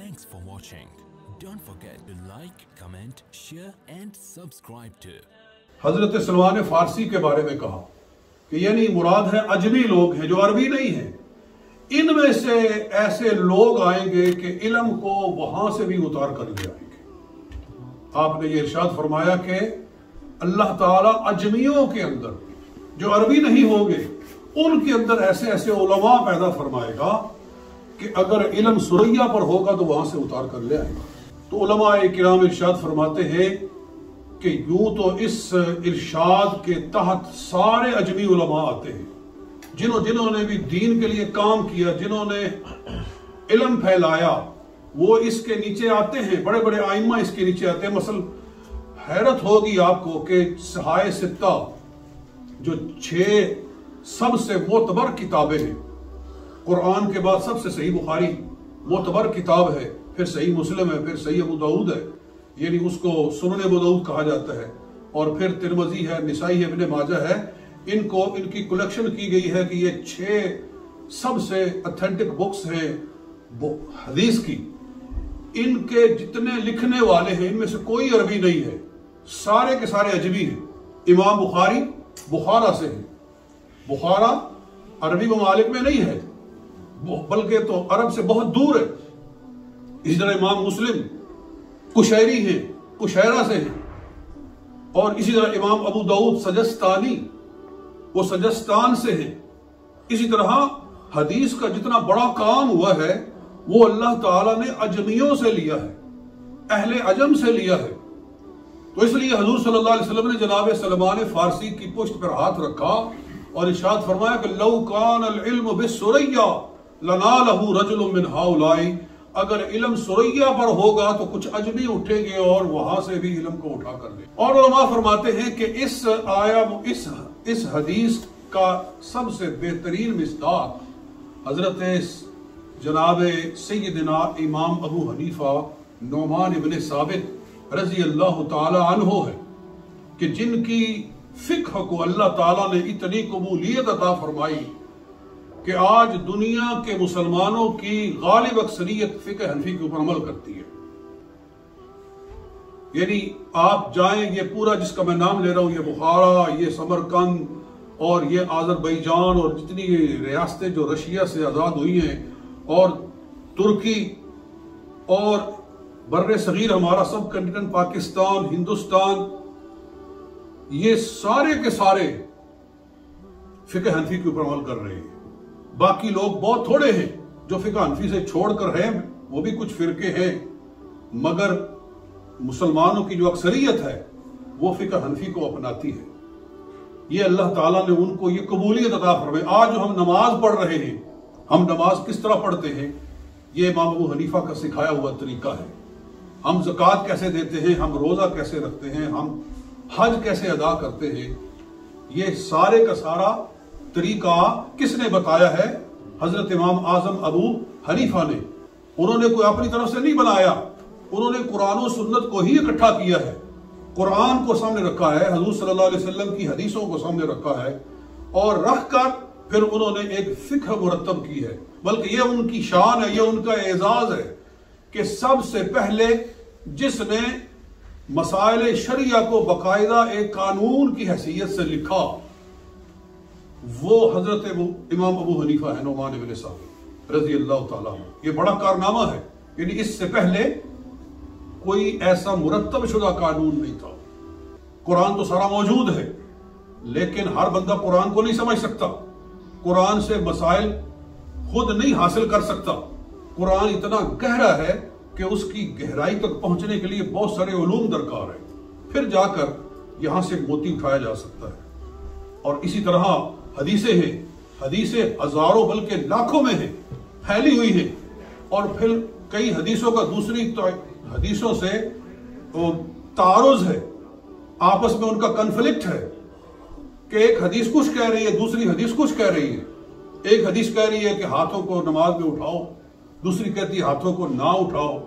Thanks for watching. Don't forget to like, comment, share and subscribe to. हजरत सलमान फारसी के बारे में कहा कि यानी मुराद है अजमी लोग हैं जो अरबी नहीं हैं। इनमें से ऐसे लोग आएंगे कि इल्म को वहां से भी उतार कर ले आएंगे। आपने ये इरशाद फरमाया कि अल्लाह ताला अजमियों के अंदर जो अरबी नहीं होंगे उनके अंदर ऐसे ऐसे उलमा पैदा फरमाएगा कि अगर इल्म सुरैया पर होगा तो वहां से उतार कर ले आएगा। तो उलमा किराम इरशाद फरमाते हैं कि यूं तो इस इरशाद के तहत सारे अजमी उलमा आते हैं जिन्होंने भी दीन के लिए काम किया, जिन्होंने इल्म फैलाया, वो इसके नीचे आते हैं। बड़े बड़े आइम्मा इसके नीचे आते हैं। मसल हैरत होगी आपको कि सहाय सित्ता जो 6 सबसे मोतबर किताबें हैं, कुरान के बाद सबसे सही बुखारी मोतबर किताब है, फिर सही मुस्लिम है, फिर सही अबू दाऊद है, यानी उसको सुनन अबू दाऊद कहा जाता है, और फिर तिरमिज़ी है, निसाई है, इब्ने माजा है। इनको इनकी कलेक्शन की गई है कि ये 6 सबसे ऑथेंटिक बुक्स हैं हदीस की। इनके जितने लिखने वाले हैं इनमें से कोई अरबी नहीं है, सारे के सारे अजमी हैं। इमाम बुखारी बुखारा से है, बुखारा अरबी ममालिक में नहीं है बल्कि तो अरब से बहुत दूर है। इसी तरह इमाम मुस्लिम कुशैरी है, कुशैरा से है, और इसी तरह इमाम अबू दाऊद सजस्तानी वो सजस्तान से है। इसी तरह हदीस का जितना बड़ा काम हुआ है वो अल्लाह ताला ने अजमियों से लिया है, अहले अजम से लिया है। तो इसलिए हुजूर सल्लल्लाहु अलैहि वसल्लम ने जनाब सलमान फारसी की पुश्त पर हाथ रखा और इरशाद फरमाया कि लौ कान अल इल्म बिस्सुरैया लनालहु रजुलुम मिन हाउलाई। अगर इल्म सुरैया पर होगा तो कुछ अजमी उठेंगे और वहां से भी इल्म को उठा कर ले। और उलमा फरमाते हैं कि इस हदीस का सबसे बेहतरीन मिसदाक हजरत जनाब सैयदना इमाम अबू हनीफा नौमान इब्ने साबित रजी अल्लाह ताला अन्हो है कि जिनकी फिक्ह को अल्लाह ताला ने इतनी कबूलियत अता फरमाई कि आज दुनिया के मुसलमानों की गालिब अक्सरियत फिक्ह हनफी के ऊपर अमल करती है। यानी आप जाएं, ये पूरा जिसका मैं नाम ले रहा हूं, ये बुखारा, ये समरकंद और ये आज़रबैजान और जितनी रियासतें जो रशिया से आज़ाद हुई हैं, और तुर्की और बर्रे सगीर हमारा सब कंटिनेंट पाकिस्तान, हिंदुस्तान, ये सारे के सारे फिक्ह हनफी के ऊपर अमल कर रहे हैं। बाकी लोग बहुत थोड़े हैं जो फिक्ह हनफी से छोड़कर हैं, वो भी कुछ फिरके हैं, मगर मुसलमानों की जो अक्सरियत है वो फिक्ह हनफी को अपनाती है। ये अल्लाह ताला ने उनको ये कबूलियत अता फरमाई। आज जो हम नमाज पढ़ रहे हैं, हम नमाज किस तरह पढ़ते हैं, ये इमाम अबू हनीफा का सिखाया हुआ तरीका है। हम ज़कात कैसे देते हैं, हम रोजा कैसे रखते हैं, हम हज कैसे अदा करते हैं, ये सारे का सारा तरीका किसने बताया है? हजरत इमाम आजम अबू हनीफा ने। उन्होंने कोई अपनी तरफ से नहीं बनाया, उन्होंने कुरान और सुन्नत को ही इकट्ठा किया है, कुरान को सामने रखा है, हुजूर सल्लल्लाहु अलैहि वसल्लम की हदीसों को सामने रखा है, और रखकर फिर उन्होंने एक फिक्र मुरतब की है। बल्कि ये उनकी शान है, ये उनका एजाज है कि सबसे पहले जिसने मसाइल शरिया को बाकायदा एक कानून की हैसियत से लिखा वो हजरत इमाम अबू हनीफा है नौमान इब्ने साबित रजी अल्लाह ताला। ये बड़ा कारनामा है, यानी इससे पहले कोई ऐसा मुरत्तब शुदा कानून नहीं था। कुरान तो सारा मौजूद है, लेकिन हर बंदा कुरान को नहीं समझ सकता, कुरान से मसाइल खुद नहीं हासिल कर सकता। कुरान इतना गहरा है कि उसकी गहराई तक पहुंचने के लिए बहुत सारे उलूम दरकार है, फिर जाकर यहां से मोती उठाया जा सकता है। और इसी तरह हदीसें हैं, हदीसें हजारों बल्कि लाखों में हैं, फैली हुई हैं, और फिर कई हदीसों का दूसरी हदीसों से तारुज है, आपस में उनका कन्फ्लिक्ट है कि एक हदीस कुछ कह रही है, दूसरी हदीस कुछ कह रही है। एक हदीस कह रही है कि हाथों को नमाज में उठाओ, दूसरी कहती है हाथों को ना उठाओ।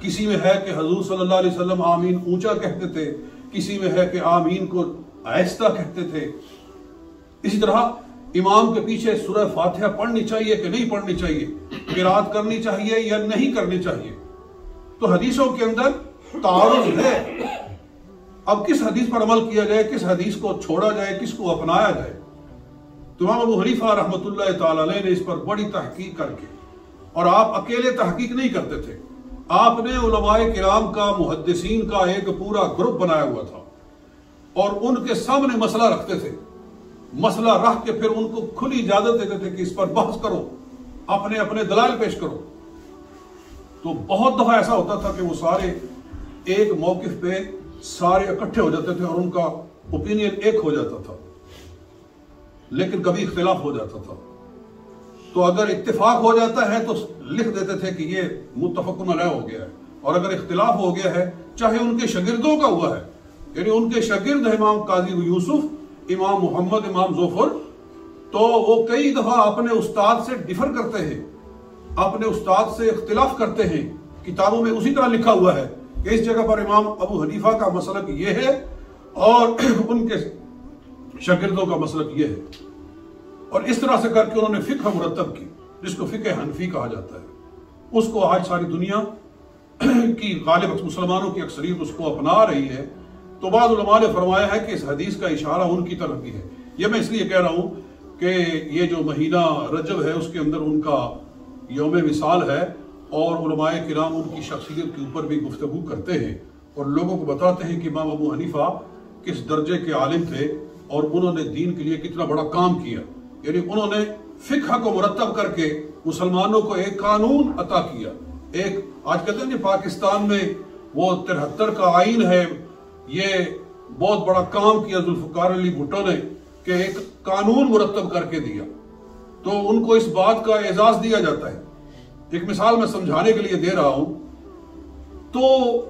किसी में है कि हुजूर सल्लल्लाहु अलैहि वसल्लम आमीन ऊंचा कहते थे, किसी में है कि आमीन को आहिस्ता कहते थे। इसी तरह इमाम के पीछे सूरह फातिहा पढ़नी चाहिए कि नहीं पढ़नी चाहिए, क़िराअत करनी चाहिए या नहीं करनी चाहिए, तो हदीसों के अंदर तारुज़ है। अब किस हदीस पर अमल किया जाए, किस हदीस को छोड़ा जाए, किसको अपनाया जाए। तो इमाम अबू हनीफा रहमतुल्लाह ताला अलैह ने इस पर बड़ी तहकीक करके, और आप अकेले तहकीक नहीं करते थे, आपने उलमाए किराम का, मुहद्दिसीन का एक पूरा ग्रुप बनाया हुआ था और उनके सामने मसला रखते थे। मसला रख के फिर उनको खुली इजाजत देते थे कि इस पर बहस करो, अपने अपने दलाल पेश करो। तो बहुत दफा ऐसा होता था कि वो सारे एक मौकिफ पे सारे इकट्ठे हो जाते थे और उनका ओपिनियन एक हो जाता था, लेकिन कभी इख्तिलाफ हो जाता था। तो अगर इत्तेफाक हो जाता है तो लिख देते थे कि ये मुत्तफकुन अलैह हो गया है, और अगर इख्तिलाफ हो गया है, चाहे उनके शागिर्दों का हुआ है, यानी उनके शागिर्द है इमाम काजी यूसुफ, इमाम मोहम्मद, इमाम जोफर, तो वो कई दफा अपने उस्ताद से डिफर करते हैं, अपने उस्ताद से इख्तिलाफ करते हैं। किताबों में उसी तरह लिखा हुआ है कि इस जगह पर इमाम अबू हनीफा का मसलक ये है और उनके शागिर्दों का मसलक ये है। और इस तरह से करके उन्होंने फिक्र मुरत्तब की, जिसको फिक्र हनफी कहा जाता है। उसको आज सारी दुनिया की गालिब मुसलमानों की अक्सरियत उसको अपना रही है। तो बाद उलमा ने फरमाया है कि इस हदीस का इशारा उनकी तरफ भी है। यह मैं इसलिए कह रहा हूं कि ये जो महीना रजब है उसके अंदर उनका यौम विसाल है और उलमाए किराम उनकी शख्सियत के ऊपर भी गुफ्तगू करते हैं और लोगों को बताते हैं कि इमाम अबू हनीफा किस दर्जे के आलिम थे और उन्होंने दीन के लिए कितना बड़ा काम किया। यानी उन्होंने फिक्र को मुरत्तब करके मुसलमानों को एक कानून अता किया। एक आज कहते हैं पाकिस्तान में वो 73 का आइन है, ये बहुत बड़ा काम किया जुल्फकार अली भुट्टो ने कि एक कानून मुरत्तब करके दिया, तो उनको इस बात का एजाज दिया जाता है। एक मिसाल मैं समझाने के लिए दे रहा हूं, तो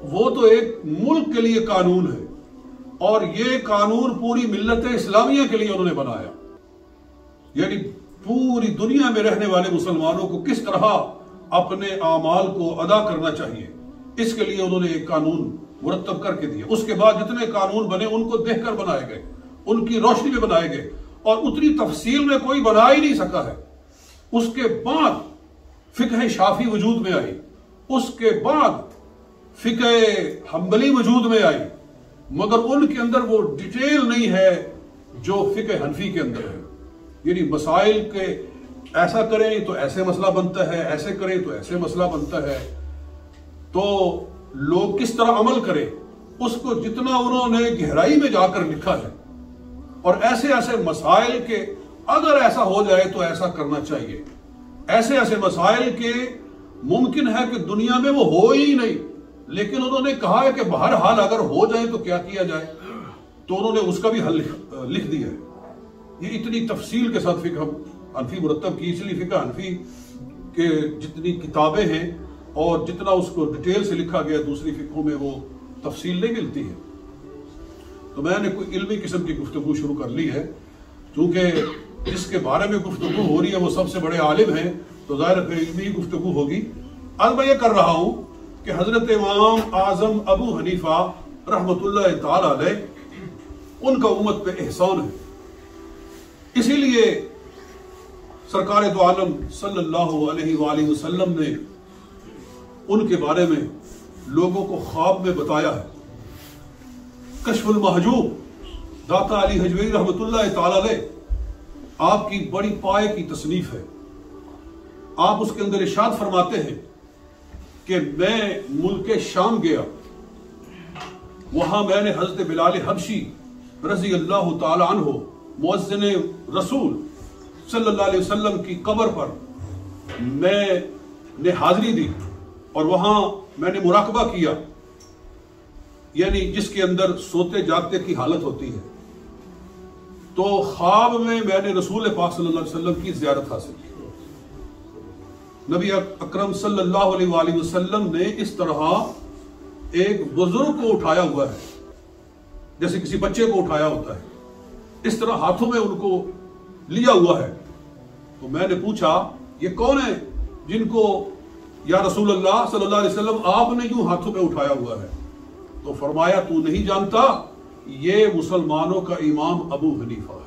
वो तो एक मुल्क के लिए कानून है और ये कानून पूरी मिल्लत इस्लामिया के लिए उन्होंने बनाया। यानी पूरी दुनिया में रहने वाले मुसलमानों को किस तरह अपने आमाल को अदा करना चाहिए, इसके लिए उन्होंने एक कानून मुरत्तब करके दिया। उसके बाद जितने कानून बने उनको देखकर बनाए गए, उनकी रोशनी में बनाए गए और उतनी तफसील में कोई बना ही नहीं सका है। उसके बाद फिक्र शाफी वजूद में आई, उसके बाद फिक्र हम्बली वजूद में आई, मगर उनके अंदर वो डिटेल नहीं है जो फिक्र हनफी के अंदर है। यानी मसाइल के ऐसा करें तो ऐसे मसला बनता है, ऐसे करें तो ऐसे मसला बनता है, तो लोग किस तरह अमल करें उसको जितना उन्होंने गहराई में जाकर लिखा है और ऐसे ऐसे मसाइल के अगर ऐसा हो जाए तो ऐसा करना चाहिए, ऐसे ऐसे मसाइल के मुमकिन है कि दुनिया में वो हो ही नहीं, लेकिन उन्होंने कहा है कि बहरहाल अगर हो जाए तो क्या किया जाए, तो उन्होंने उसका भी हल लिख दिया है। ये इतनी तफसील के साथ फिक्र हनफी मुरत्तब की, इसलिए फिक्र हनफी के जितनी किताबें हैं और जितना उसको डिटेल से लिखा गया दूसरी फिक्रों में वो तफसील नहीं मिलती है। तो मैंने कोई इल्मी किस्म की गुफ्तगू शुरू कर ली है, क्योंकि जिसके बारे में गुफ्तगू हो रही है वो सबसे बड़े आलिम हैं, तो ज़ाहिर है इल्मी गुफ्तगू होगी। आज मैं ये कर रहा हूं कि हजरत इमाम आजम अबू हनीफा रहमतुल्लाह ताला अलैह उनका उम्मत पे एहसान है, इसीलिए सरकार दो आलम सल्लल्लाहु अलैहि वसल्लम ने उनके बारे में लोगों को ख्वाब में बताया है। कश्फुल महजूब दाता अली हजवी रहमतुल्लाह ताला अलैह आपकी बड़ी पाए की तसनीफ है। आप उसके अंदर इरशाद फरमाते हैं कि मैं मुल्क शाम गया, वहां मैंने हजरत बिलाल हबशी रजी अल्लाह ताला अन्हु मुअज्जिन रसूल सल्लल्लाहु अलैहि वसल्लम की कब्र पर मैंने हाजिरी दी और वहां मैंने मुराकबा किया, यानी जिसके अंदर सोते जागते की हालत होती है। तो ख्वाब में मैंने रसूल पाक सल्लल्लाहु अलैहि वसल्लम की ज़ियारत हासिल की। नबी अकरम सल्लल्लाहु अलैहि वसल्लम ने इस तरह एक बुजुर्ग को उठाया हुआ है, जैसे किसी बच्चे को उठाया होता है, इस तरह हाथों में उनको लिया हुआ है। तो मैंने पूछा ये कौन है जिनको या रसूल अल्लाह सल्लल्लाहु अलैहि वसल्लम आपने यूं हाथों में उठाया हुआ है? तो फरमाया तू नहीं जानता, ये मुसलमानों का इमाम अबू हनीफा है।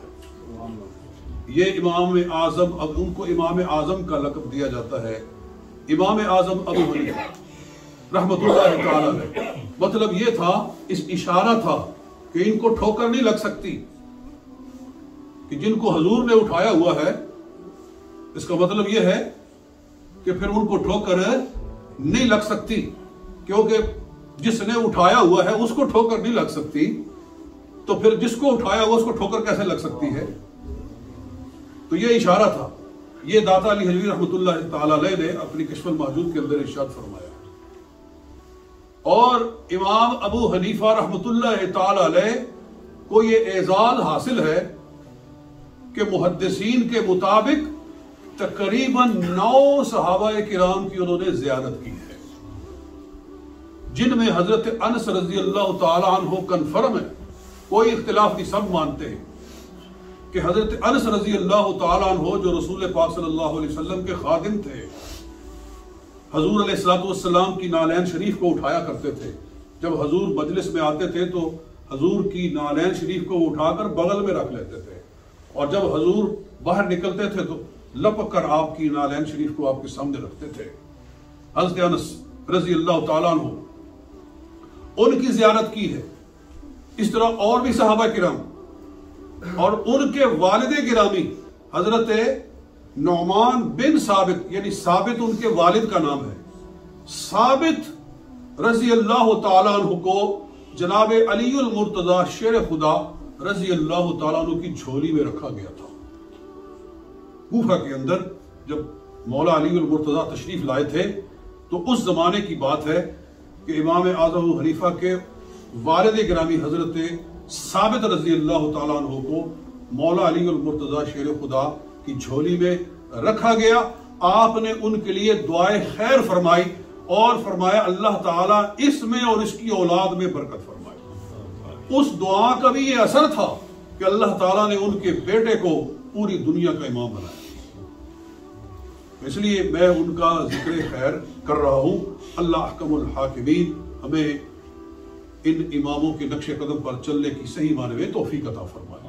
ये इमाम आजम, अब उनको इमाम आजम का लक़ब दिया जाता है, इमाम आजम अबू हनीफा रहमतुल्लाह ताला अलैह। मतलब ये था, इस इशारा था कि इनको ठोकर नहीं लग सकती, कि जिनको हजूर ने उठाया हुआ है, इसका मतलब यह है कि फिर उनको ठोकर नहीं लग सकती, क्योंकि जिसने उठाया हुआ है उसको ठोकर नहीं लग सकती, तो फिर जिसको उठाया हुआ उसको ठोकर कैसे लग सकती है। तो यह इशारा था। यह दाता अली हजवी रहमतुल्लाह ताला अलैह ने अपनी कश्फुल महजूद के अंदर इरशाद फरमाया। और इमाम अबू हनीफा रहमतुल्लाह ताला अलैह को यह एजाज हासिल है कि मुहद्दिसीन के मुताबिक तकरीबन 9 सहाबाए किराम की उन्होंने ज़ियारत की है, जिनमें हजरत अनस रजी अल्लाह ताला अन्हु कन्फर्म है, कोई इख्तिलाफ नहीं, सब मानते हैं कि हजरत अनस रजी अल्लाह ताला अन्हु जो रसूल पाक सल्लल्लाहु अलैहि वसल्लम के खादिम थे, हजूर अलैहिस्सलातु वस्सलाम की नालैन शरीफ को उठाया करते थे। जब हजूर मजलिस में आते थे तो हजूर की नालैन शरीफ को उठाकर बगल में रख लेते थे, और जब हजूर बाहर निकलते थे तो लपक कर आपकी नालैन शरीफ को आपके सामने रखते थे। हज़रत अनस रज़ी अल्लाह ताला अन्हु उनकी ज़ियारत की है। इस तरह और भी सहाबा किराम और उनके वालिद गिरामी हजरत नौमान बिन साबित, यानी साबित उनके वालिद का नाम है, साबित रज़ी अल्लाह ताला अन्हु को जनाब अलीउल मुर्तज़ा शेर खुदा रज़ी अल्लाह ताला अन्हु की झोली में रखा गया था। कूफा के अंदर जब मौला अली अल मुर्तज़ा तशरीफ लाए थे तो उस जमाने की बात है कि इमाम आज़म अबू हनीफा के वालिद गिरामी हजरत साबित रज़ी अल्लाह ताला अन्हु को मौला अली अल मुर्तज़ा शेर खुदा की झोली में रखा गया। आपने उनके लिए दुआए खैर फरमाई और फरमाया अल्लाह ताला इसमें और इसकी औलाद में बरकत फरमाए। उस दुआ का भी ये असर था कि अल्लाह ताला ने उनके बेटे को पूरी दुनिया का इमाम बनाया। इसलिए मैं उनका जिक्र खैर कर रहा हूं। अल्लाह अहकमुल हाकिमीन हमें इन इमामों के नक्शे कदम पर चलने की सही माने में तौफीक अता फरमाए।